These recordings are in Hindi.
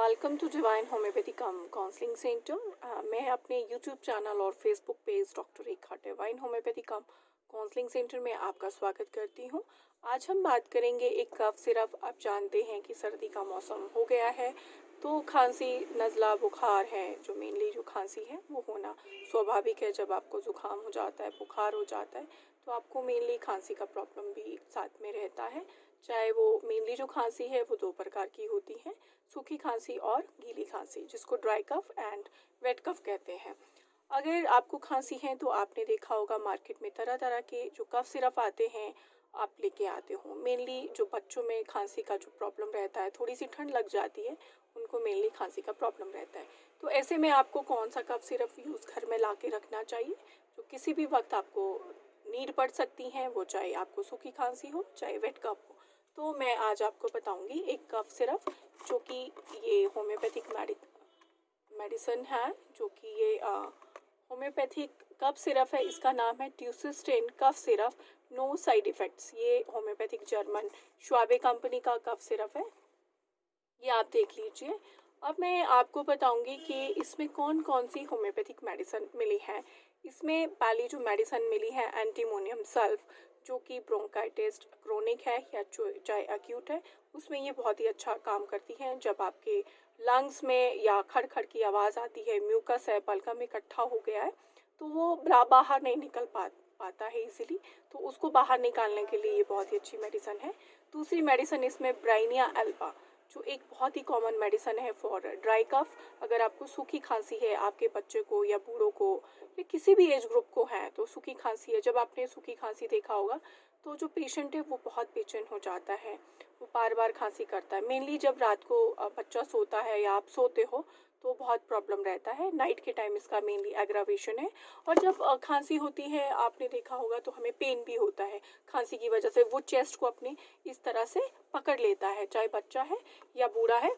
Welcome to divine homeopathy counselling centre. मैं अपने यूट्यूब चैनल और Facebook page doctor Rekha divine homeopathy counselling centre में आपका स्वागत करती हूं। आज हम बात करेंगे एक कफ सिरप। आप जानते हैं कि सर्दी का मौसम हो गया है तो खांसी नज़ला बुखार है, जो मेनली जो खांसी है वो होना स्वाभाविक है। जब आपको ज़ुकाम हो जाता है, बुखार हो जाता है, तो आपको मेनली खांसी का प्रॉब्लम भी साथ में रहता है। चाहे वो मेनली जो खांसी है वो दो प्रकार की होती है, सूखी खांसी और गीली खांसी, जिसको ड्राई कफ एंड वेट कफ कहते हैं। अगर आपको खांसी है तो आपने देखा होगा मार्केट में तरह तरह के जो कफ सिरप आते हैं, आप लेके आते हो। मेनली जो बच्चों में खांसी का जो प्रॉब्लम रहता है, थोड़ी सी ठंड लग जाती है, उनको मेनली खांसी का प्रॉब्लम रहता है। तो ऐसे में आपको कौन सा कफ सिरप यूज़ घर में ला के रखना चाहिए, जो किसी भी वक्त आपको नीड पड़ सकती है, वो चाहे आपको सूखी खांसी हो चाहे वेट कफ हो। तो मैं आज आपको बताऊंगी एक कफ सिरप, जो कि ये होम्योपैथिक मेडिसिन है, जो कि ये होम्योपैथिक कफ सिरप है। इसका नाम है Tussistin cough syrup, no side effects. ये होम्योपैथिक जर्मन श्वाबे कंपनी का कफ सिरप है, ये आप देख लीजिए। अब मैं आपको बताऊंगी कि इसमें कौन कौन सी होम्योपैथिक मेडिसिन मिली है। इसमें पहली जो मेडिसिन मिली है एंटीमोनियम सल्फ, जो कि ब्रोंकाइटिस क्रोनिक है या चाहे एक्यूट है, उसमें ये बहुत ही अच्छा काम करती है। जब आपके लंग्स में या खड़ खड़ की आवाज़ आती है, म्यूकस है, बलगम इकट्ठा हो गया है, तो वो बाहर नहीं निकल पाता है इजीली, तो उसको बाहर निकालने के लिए ये बहुत ही अच्छी मेडिसिन है। दूसरी मेडिसिन इसमें ब्राइनिया एल्बा, जो एक बहुत ही कॉमन मेडिसिन है फॉर ड्राई कफ। अगर आपको सूखी खांसी है, आपके बच्चे को या बूढ़ों को या किसी भी एज ग्रुप को है तो सूखी खांसी है, जब आपने सूखी खांसी देखा होगा तो जो पेशेंट है वो बहुत बेचैन हो जाता है, वो बार बार खांसी करता है। मेनली जब रात को बच्चा सोता है या आप सोते हो तो बहुत प्रॉब्लम रहता है। नाइट के टाइम इसका मेनली एग्रावेशन है। और जब खांसी होती है, आपने देखा होगा, तो हमें पेन भी होता है खांसी की वजह से। वो चेस्ट को अपनी इस तरह से पकड़ लेता है, चाहे बच्चा है या बूढ़ा है,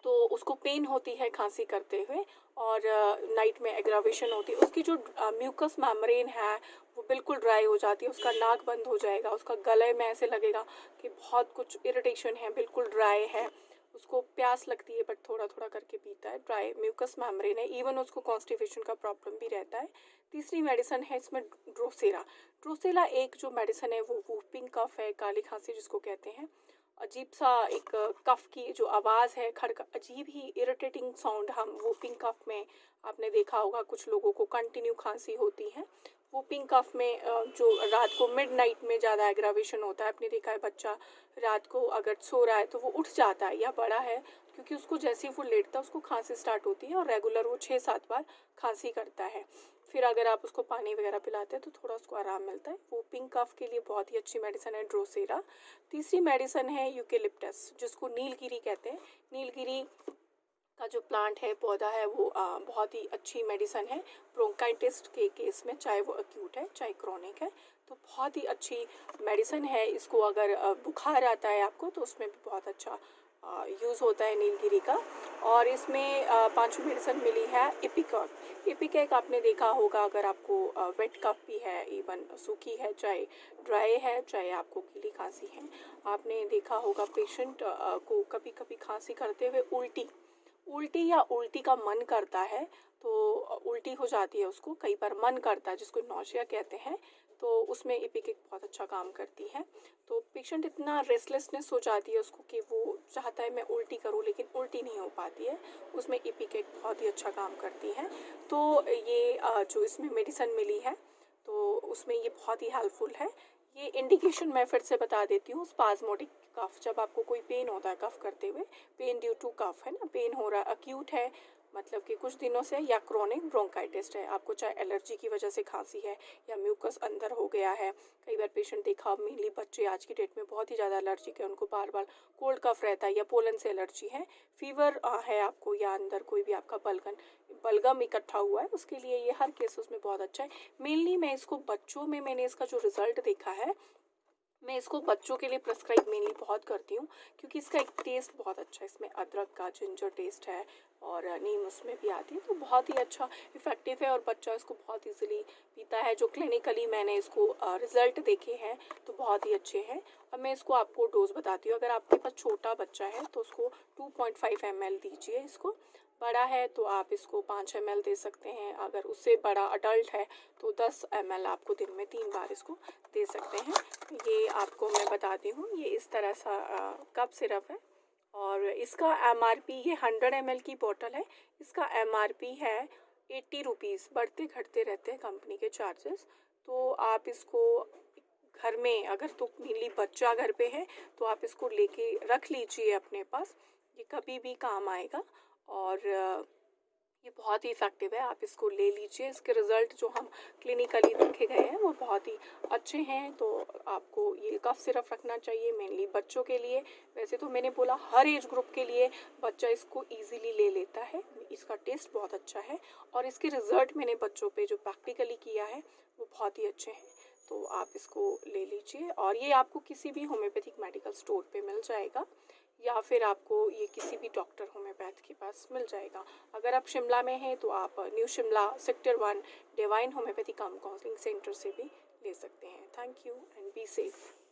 तो उसको पेन होती है खांसी करते हुए। और नाइट में एग्रावेशन होती है, उसकी जो म्यूकस मेम्ब्रेन है वो बिल्कुल ड्राई हो जाती है, उसका नाक बंद हो जाएगा, उसका गले में ऐसे लगेगा कि बहुत कुछ इरिटेशन है, बिल्कुल ड्राई है, उसको प्यास लगती है बट थोड़ा थोड़ा करके पीता है। ड्राई म्यूकस मेम्ब्रेन है, इवन उसको कॉन्स्टिपेशन का प्रॉब्लम भी रहता है। तीसरी मेडिसिन है इसमें ड्रोसेरा। ड्रोसेरा एक जो मेडिसिन है वो वूपिंग कफ है, काली खांसी जिसको कहते हैं। अजीब सा एक कफ की जो आवाज़ है, खड़का अजीब ही इरिटेटिंग साउंड, हम वूपिंग कफ में आपने देखा होगा कुछ लोगों को कंटिन्यू खांसी होती है। वूपिंग कफ में जो रात को मिडनाइट में ज़्यादा एग्रावेशन होता है। आपने देखा है बच्चा रात को अगर सो रहा है तो वो उठ जाता है, या बड़ा है, क्योंकि उसको जैसे ही वो लेटता है उसको खांसी स्टार्ट होती है और रेगुलर वो 6-7 बार खांसी करता है। फिर अगर आप उसको पानी वगैरह पिलाते हैं तो थोड़ा उसको आराम मिलता है। वूपिंग कफ के लिए बहुत ही अच्छी मेडिसिन है ड्रोसेरा। तीसरी मेडिसिन है यूकेलिप्टस, जिसको नीलगिरी कहते हैं। नीलगिरी का जो प्लांट है, पौधा है, वो बहुत ही अच्छी मेडिसिन है ब्रोंकाइटिस के केस में, चाहे वो एक्यूट है चाहे क्रोनिक है, तो बहुत ही अच्छी मेडिसिन है। इसको अगर बुखार आता है आपको तो उसमें भी बहुत अच्छा यूज़ होता है नीलगिरी का। और इसमें पांचवी मेडिसिन मिली है इपिकॉक। इपिकैक आपने देखा होगा, अगर आपको वेट कफ भी है, इवन सूखी है, चाहे ड्राई है, चाहे आपको गीली खांसी है, आपने देखा होगा पेशेंट को कभी कभी खांसी करते हुए उल्टी या उल्टी का मन करता है, तो उल्टी हो जाती है उसको, कई बार मन करता है जिसको नौशिया कहते हैं, तो उसमें इपिकेक बहुत अच्छा काम करती है। तो पेशेंट इतना रेस्टलेसनेस हो जाती है उसको कि वो चाहता है मैं उल्टी करूं, लेकिन उल्टी नहीं हो पाती है, उसमें इपिकेक बहुत ही अच्छा काम करती है। तो ये जो इसमें मेडिसिन मिली है तो उसमें ये बहुत ही हेल्पफुल है। ये इंडिकेशन मैं फिर से बता देती हूँ। स्पाज्मोडिक कफ, जब आपको कोई पेन होता है कफ करते हुए, पेन ड्यू टू कफ है ना, पेन हो रहा है, अक्यूट है मतलब कि कुछ दिनों से, या क्रोनिक ब्रोंकाइटिस है, आपको चाहे एलर्जी की वजह से खांसी है या म्यूकस अंदर हो गया है। कई बार पेशेंट देखा, मेनली बच्चे आज की डेट में बहुत ही ज़्यादा एलर्जिक है, उनको बार बार कोल्ड कफ रहता है या पोलन से एलर्जी है, फीवर है आपको, या अंदर कोई भी आपका बलगम इकट्ठा हुआ है, उसके लिए ये हर केसेस में बहुत अच्छा है। मेनली मैं इसको बच्चों में, मैंने इसका जो रिजल्ट देखा है मैं इसको बच्चों के लिए प्रिस्क्राइब मेनली बहुत करती हूँ क्योंकि इसका एक टेस्ट बहुत अच्छा है। इसमें अदरक का जिंजर टेस्ट है और नीम उसमें भी आती है, तो बहुत ही अच्छा इफ़ेक्टिव है और बच्चा इसको बहुत इजीली पीता है। जो क्लिनिकली मैंने इसको रिज़ल्ट देखे हैं तो बहुत ही अच्छे हैं। अब मैं इसको आपको डोज बताती हूँ। अगर आपके पास छोटा बच्चा है तो उसको 2.5 ml दीजिए इसको। बड़ा है तो आप इसको 5 ml दे सकते हैं। अगर उससे बड़ा अडल्ट है तो 10 ml आपको दिन में 3 बार इसको दे सकते हैं। ये आपको मैं बताती हूँ, ये इस तरह सा कप सिरप है और इसका एमआरपी, ये 100 ml की बोतल है। इसका एमआरपी है 80 रुपीज़। बढ़ते घटते रहते हैं कंपनी के चार्जेस। तो आप इसको घर में, अगर तो मेनली बच्चा घर पे है तो आप इसको लेके रख लीजिए अपने पास, ये कभी भी काम आएगा। और ये बहुत ही इफ़ेक्टिव है, आप इसको ले लीजिए। इसके रिज़ल्ट जो हम क्लिनिकली देखे गए हैं वो बहुत ही अच्छे हैं। तो आपको ये कफ सिरप रखना चाहिए मेनली बच्चों के लिए। वैसे तो मैंने बोला हर एज ग्रुप के लिए बच्चा इसको इजीली ले लेता है। इसका टेस्ट बहुत अच्छा है और इसके रिज़ल्ट मैंने बच्चों पे जो प्रैक्टिकली किया है वो बहुत ही अच्छे हैं। तो आप इसको ले लीजिए और ये आपको किसी भी होम्योपैथिक मेडिकल स्टोर पे मिल जाएगा या फिर आपको ये किसी भी डॉक्टर होम्योपैथ के पास मिल जाएगा। अगर आप शिमला में हैं तो आप new Shimla sector 1 divine homeopathy cum counselling centre से भी ले सकते हैं। Thank you and be safe.